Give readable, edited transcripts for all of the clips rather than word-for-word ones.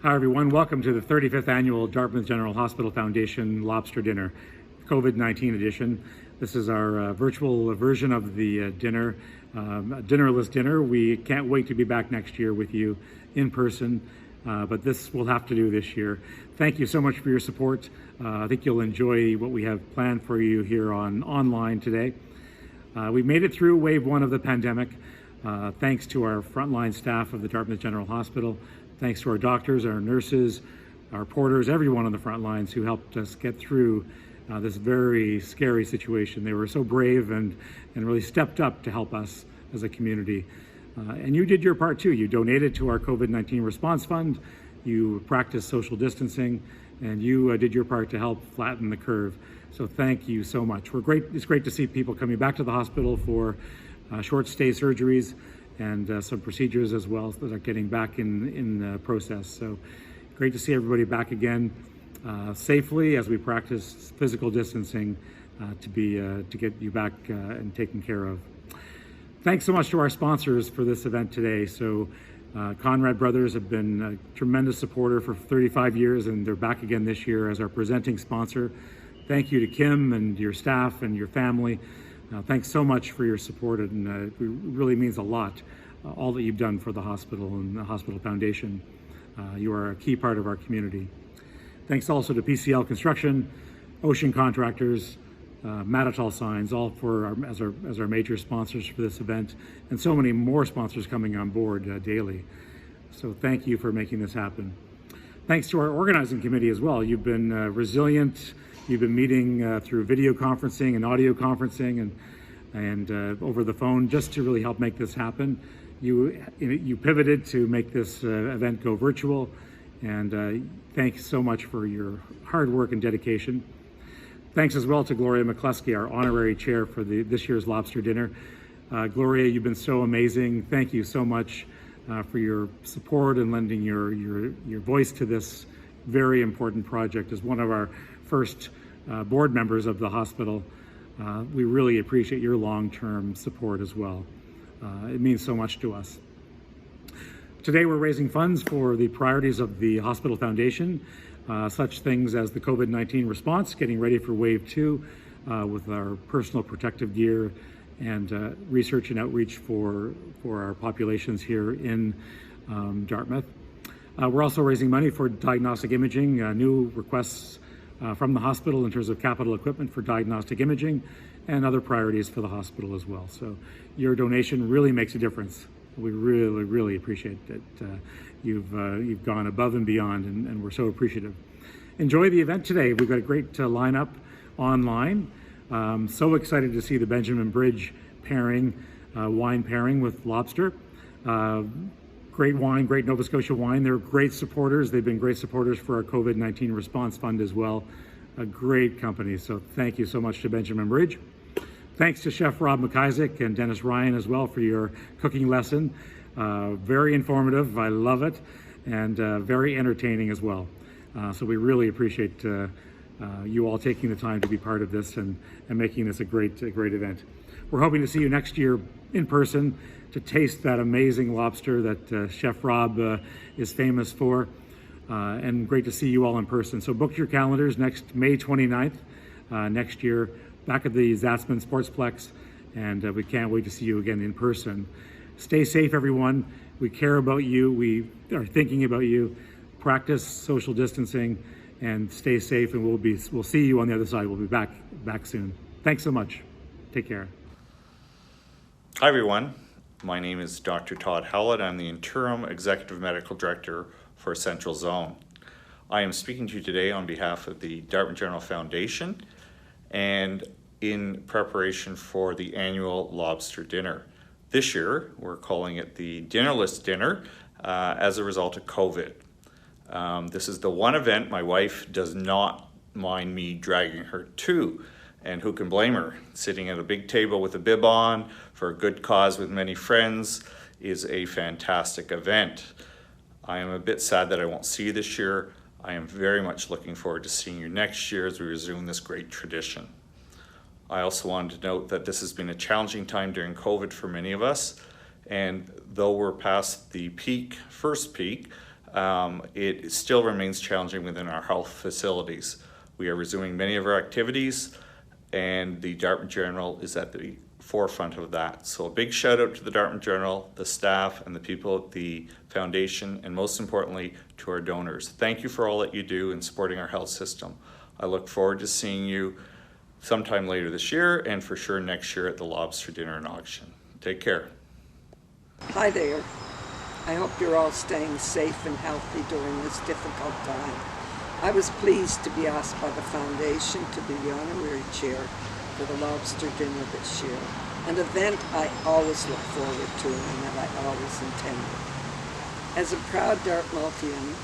Hi everyone, welcome to the 35th annual Dartmouth General Hospital Foundation Lobster Dinner, COVID-19 edition. This is our virtual version of the dinner, dinnerless dinner. We can't wait to be back next year with you in person, but this will have to do this year. Thank you so much for your support. I think you'll enjoy what we have planned for you here online today. We made it through wave one of the pandemic, thanks to our frontline staff of the Dartmouth General Hospital. Thanks to our doctors, our nurses, our porters, everyone on the front lines who helped us get through this very scary situation. They were so brave and really stepped up to help us as a community. And you did your part too. You donated to our COVID-19 response fund, you practiced social distancing, and you did your part to help flatten the curve. So thank you so much. It's great to see people coming back to the hospital for short stay surgeries and some procedures as well that are getting back in process. So great to see everybody back again safely as we practice physical distancing to get you back and taken care of. Thanks so much to our sponsors for this event today. So Conrad Brothers have been a tremendous supporter for 35 years, and they're back again this year as our presenting sponsor. Thank you to Kim and your staff and your family. Thanks so much for your support, and it really means a lot, all that you've done for the hospital and the Hospital Foundation. You are a key part of our community. Thanks also to PCL Construction, Ocean Contractors, Matitol Signs, all as our major sponsors for this event, and so many more sponsors coming on board daily. So thank you for making this happen. Thanks to our organizing committee as well. You've been resilient. You've been meeting through video conferencing and audio conferencing and over the phone just to really help make this happen. You pivoted to make this event go virtual, and thanks so much for your hard work and dedication. Thanks as well to Gloria McCluskey, our honorary chair for this year's Lobster Dinner. Gloria, you've been so amazing. Thank you so much for your support and lending your voice to this very important project. As one of our first board members of the hospital, we really appreciate your long-term support as well. It means so much to us. Today we're raising funds for the priorities of the Hospital Foundation, such things as the COVID-19 response, getting ready for wave 2 with our personal protective gear and research and outreach for our populations here in Dartmouth. We're also raising money for diagnostic imaging, new requests from the hospital in terms of capital equipment for diagnostic imaging and other priorities for the hospital as well. So your donation really makes a difference. We really, really appreciate that you've gone above and beyond, and we're so appreciative. Enjoy the event today. We've got a great lineup online. So excited to see the Benjamin Bridge pairing, wine pairing with Lobster. Great wine, great Nova Scotia wine. They're great supporters. They've been great supporters for our COVID-19 response fund as well. A great company. So thank you so much to Benjamin Bridge. Thanks to Chef Rob McIsaac and Dennis Ryan as well for your cooking lesson. Very informative. I love it, and very entertaining as well. So we really appreciate you all taking the time to be part of this and making this a great event. We're hoping to see you next year in person to taste that amazing lobster that Chef Rob is famous for, and great to see you all in person. So book your calendars next May 29th next year, back at the Zatzman Sportsplex, and we can't wait to see you again in person. Stay safe, everyone. We care about you. We are thinking about you. Practice social distancing and stay safe, and we'll see you on the other side. We'll be back soon. Thanks so much. Take care. Hi, everyone. My name is Dr. Todd Howard. I'm the Interim Executive Medical Director for Central Zone. I am speaking to you today on behalf of the Dartmouth General Foundation and in preparation for the annual Lobster Dinner. This year, we're calling it the Dinnerless Dinner as a result of COVID. This is the one event my wife does not mind me dragging her to. And who can blame her? Sitting at a big table with a bib on for a good cause with many friends is a fantastic event. I am a bit sad that I won't see you this year. I am very much looking forward to seeing you next year as we resume this great tradition. I also wanted to note that this has been a challenging time during COVID for many of us, and though we're past the first peak, it still remains challenging within our health facilities. We are resuming many of our activities, and the Dartmouth Journal is at the forefront of that. So a big shout out to the Dartmouth Journal, the staff, and the people at the foundation, and most importantly, to our donors. Thank you for all that you do in supporting our health system. I look forward to seeing you sometime later this year, and for sure next year at the Lobster Dinner and Auction. Take care. Hi there. I hope you're all staying safe and healthy during this difficult time. I was pleased to be asked by the foundation to be the honorary chair for the Lobster Dinner this year, an event I always look forward to and that I always intended. As a proud Dartmouthian,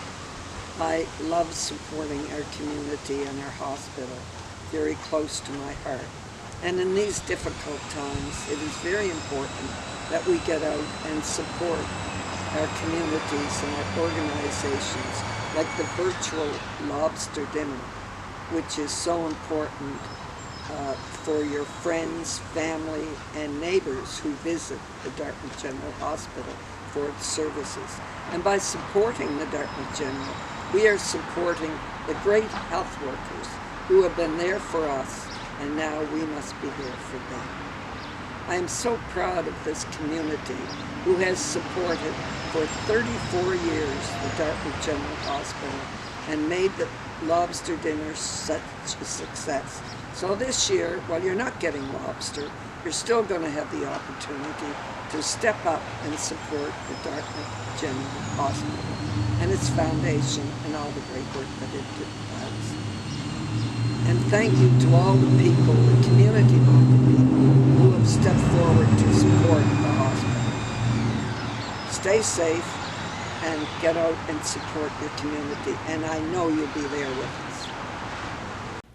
I love supporting our community and our hospital, very close to my heart. And in these difficult times, it is very important that we get out and support our communities and our organizations, like the virtual Lobster Dinner, which is so important for your friends, family, and neighbors who visit the Dartmouth General Hospital for its services. And by supporting the Dartmouth General, we are supporting the great health workers who have been there for us, and now we must be there for them. I am so proud of this community who has supported for 34 years the Dartmouth General Hospital and made the Lobster Dinner such a success. So this year, while you're not getting lobster, you're still going to have the opportunity to step up and support the Dartmouth General Hospital and its foundation and all the great work that it does. And thank you to all the people, the community-minded people, who have stepped forward to support the hospital. Stay safe and get out and support your community, and I know you'll be there with us.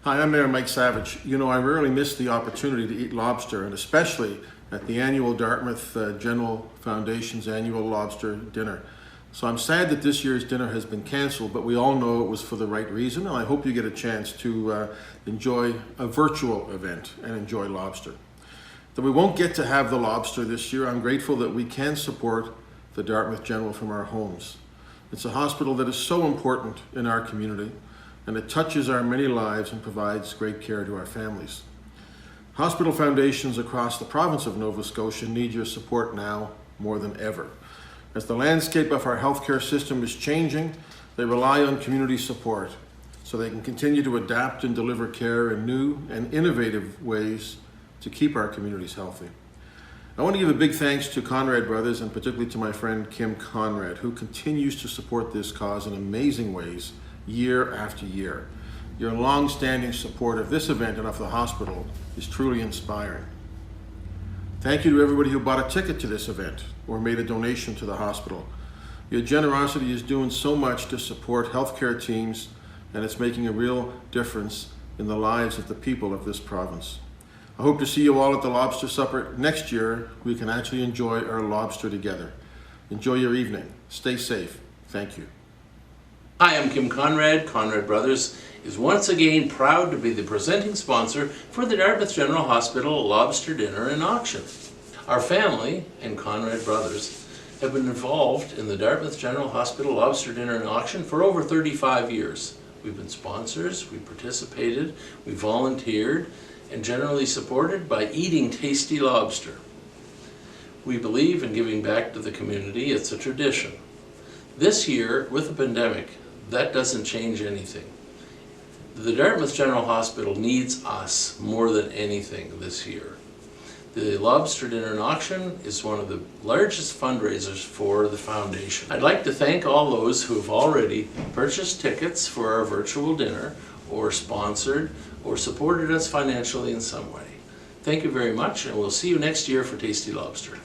Hi, I'm Mayor Mike Savage. You know, I rarely miss the opportunity to eat lobster, and especially at the annual Dartmouth General Foundation's annual Lobster Dinner. So I'm sad that this year's dinner has been canceled, but we all know it was for the right reason, and I hope you get a chance to enjoy a virtual event and enjoy lobster. Though we won't get to have the lobster this year, I'm grateful that we can support the Dartmouth General from our homes. It's a hospital that is so important in our community, and it touches our many lives and provides great care to our families. Hospital foundations across the province of Nova Scotia need your support now more than ever. As the landscape of our healthcare system is changing, they rely on community support so they can continue to adapt and deliver care in new and innovative ways to keep our communities healthy. I want to give a big thanks to Conrad Brothers, and particularly to my friend Kim Conrad, who continues to support this cause in amazing ways year after year. Your long-standing support of this event and of the hospital is truly inspiring. Thank you to everybody who bought a ticket to this event or made a donation to the hospital. Your generosity is doing so much to support healthcare teams, and it's making a real difference in the lives of the people of this province. I hope to see you all at the Lobster Supper next year. We can actually enjoy our lobster together. Enjoy your evening. Stay safe. Thank you. Hi, I'm Kim Conrad. Conrad Brothers is once again proud to be the presenting sponsor for the Dartmouth General Hospital Lobster Dinner and Auction. Our family and Conrad Brothers have been involved in the Dartmouth General Hospital Lobster Dinner and Auction for over 35 years. We've been sponsors, we participated, we volunteered, and generally supported by eating tasty lobster. We believe in giving back to the community. It's a tradition. This year, with the pandemic, that doesn't change anything. The Dartmouth General Hospital needs us more than anything this year. The Lobster Dinner and Auction is one of the largest fundraisers for the foundation. I'd like to thank all those who have already purchased tickets for our virtual dinner, or sponsored, or supported us financially in some way. Thank you very much, and we'll see you next year for Tasty Lobster.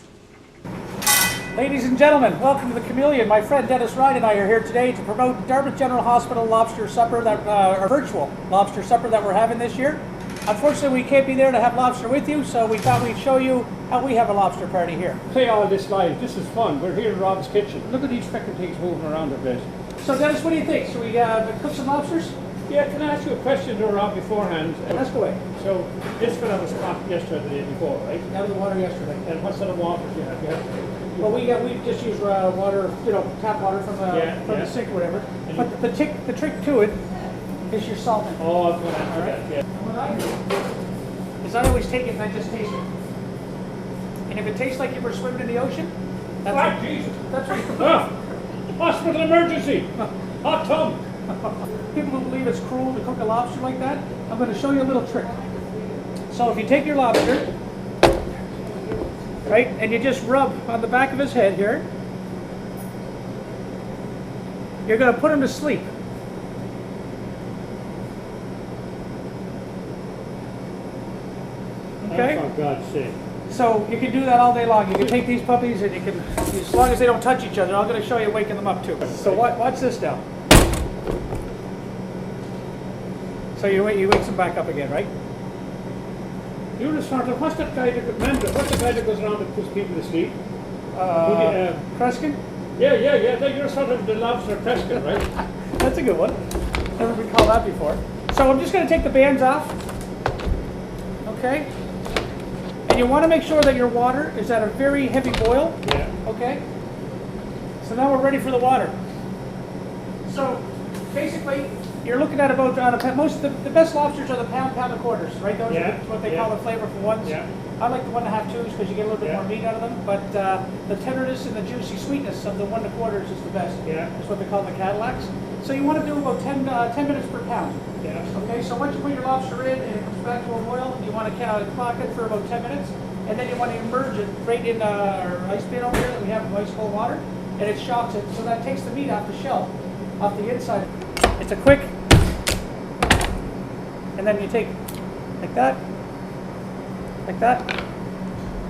Ladies and gentlemen, welcome to the Chameleon. My friend Dennis Ryan and I are here today to promote Dartmouth General Hospital Lobster Supper, our virtual Lobster Supper that we're having this year. Unfortunately, we can't be there to have lobster with you, so we thought we'd show you how we have a lobster party here. Play all of this live. This is fun. We're here in Rob's kitchen. Look at these frickin' things moving around a bit. So Dennis, what do you think? Should we cook some lobsters? Yeah, can I ask you a question there, Rob, beforehand? Let's go away. So, this fella was caught yesterday, the day before, right? Out of the water yesterday. And what sort of water do you have? You have Well, we just use water, tap water from the sink or whatever. But the trick to it is your salting. Oh, I'm going to answer that, yeah. And what I do is I always take it and I just taste it. And if it tastes like you were swimming in the ocean, that's Ah, Jesus. That's right. Ah, hospital emergency! Hot tub! People who believe it's cruel to cook a lobster like that, I'm going to show you a little trick. So if you take your lobster, right, and you just rub on the back of his head here, you're going to put him to sleep. Okay? Oh, for God's sake. So you can do that all day long. You can take these puppies and you can, as long as they don't touch each other, I'm going to show you waking them up too. So watch this now. So you wakes them back up again, right? You're the sort of, what's the guy that goes around and puts people to sleep? Kreskin? Yeah, you're sort of the lobster Prescott, right? That's a good one. Never recalled that before. So I'm just going to take the bands off. Okay? And you want to make sure that your water is at a very heavy boil. Yeah. Okay? So now we're ready for the water. So basically, you're looking at about the best lobsters are the pound and quarters, right? Those are what they call the flavorful ones. Yeah. I like the 1 1/2 2s because you get a little bit more meat out of them. But the tenderness and the juicy sweetness of the 1 1/4 is the best. Yeah. That's what they call the Cadillacs. So you want to do about 10 minutes per pound. Yeah. Okay, so once you put your lobster in and it comes back to a boil, you want to clock it for about 10 minutes. And then you want to immerse it right in our ice bin over here that we have in ice cold water. And it shocks it. So that takes the meat off the shell, off the inside. It's a quick, and then you take like that.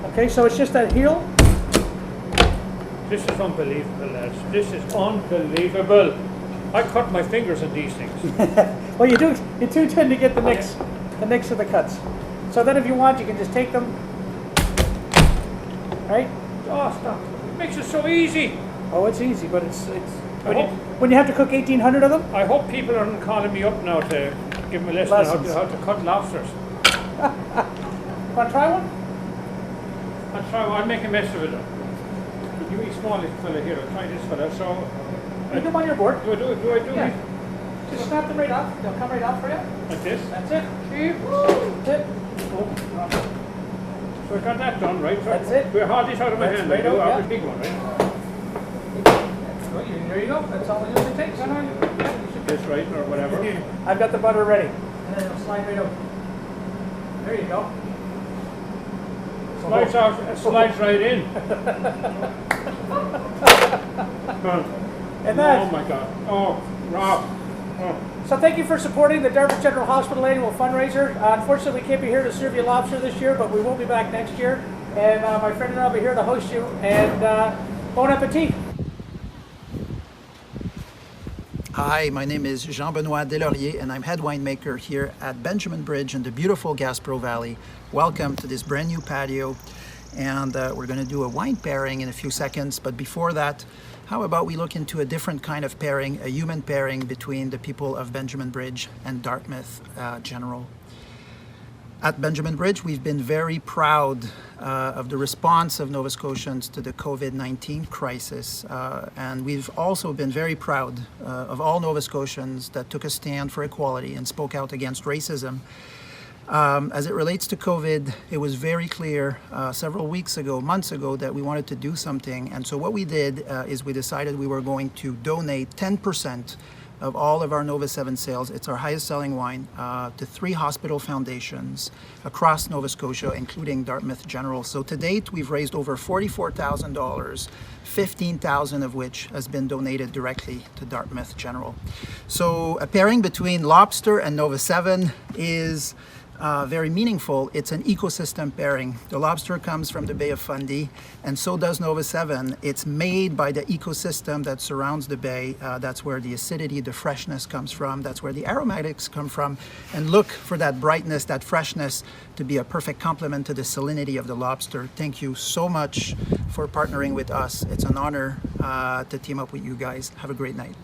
Okay, so it's just that heel. This is unbelievable, lads. This is unbelievable. I cut my fingers on these things. Well, you do tend to get the nicks of the cuts. So then if you want, you can just take them, right? Oh, stop. It makes it so easy. Oh, it's easy, but it's when you have to cook 1,800 of them. I hope people aren't calling me up now to give them a lesson on how to cut lobsters. Want to try one? I'll make a mess of it. You eat small little fella here. I'll try this fella. So, Put them on your board. do I do Yeah. it? Just snap them right off. They'll come right off for you. Like this? That's it. That's it. So I got that done, right? So That's it. We hold this out of my That's hand. right I do. out, I have yeah. a big one, right? Well, there you go. That's all it usually takes. This, right, or whatever. I've got the butter ready. And then it'll slide right out. There you go. Slides out, slides right in. And that. Oh my God. Oh, Rob. Oh. So thank you for supporting the Dartmouth General Hospital annual fundraiser. Unfortunately, we can't be here to serve you lobster this year, but we will be back next year. And my friend and I will be here to host you. And bon appetit. Hi, my name is Jean-Benoit Delaurier, and I'm head winemaker here at Benjamin Bridge in the beautiful Gaspro Valley. Welcome to this brand new patio, and we're going to do a wine pairing in a few seconds. But before that, how about we look into a different kind of pairing, a human pairing between the people of Benjamin Bridge and Dartmouth General. At Benjamin Bridge, we've been very proud of the response of Nova Scotians to the COVID-19 crisis. And we've also been very proud of all Nova Scotians that took a stand for equality and spoke out against racism. As it relates to COVID, it was very clear several weeks ago, months ago, that we wanted to do something. And so what we did is we decided we were going to donate 10% of all of our Nova 7 sales, it's our highest selling wine, to 3 hospital foundations across Nova Scotia, including Dartmouth General. So to date, we've raised over $44,000, 15,000 of which has been donated directly to Dartmouth General. So a pairing between Lobster and Nova 7 is very meaningful. It's an ecosystem pairing. The lobster comes from the Bay of Fundy, and so does Nova 7. It's made by the ecosystem that surrounds the bay. That's where the acidity, the freshness comes from. That's where the aromatics come from. And look for that brightness, that freshness to be a perfect complement to the salinity of the lobster. Thank you so much for partnering with us. It's an honor to team up with you guys. Have a great night.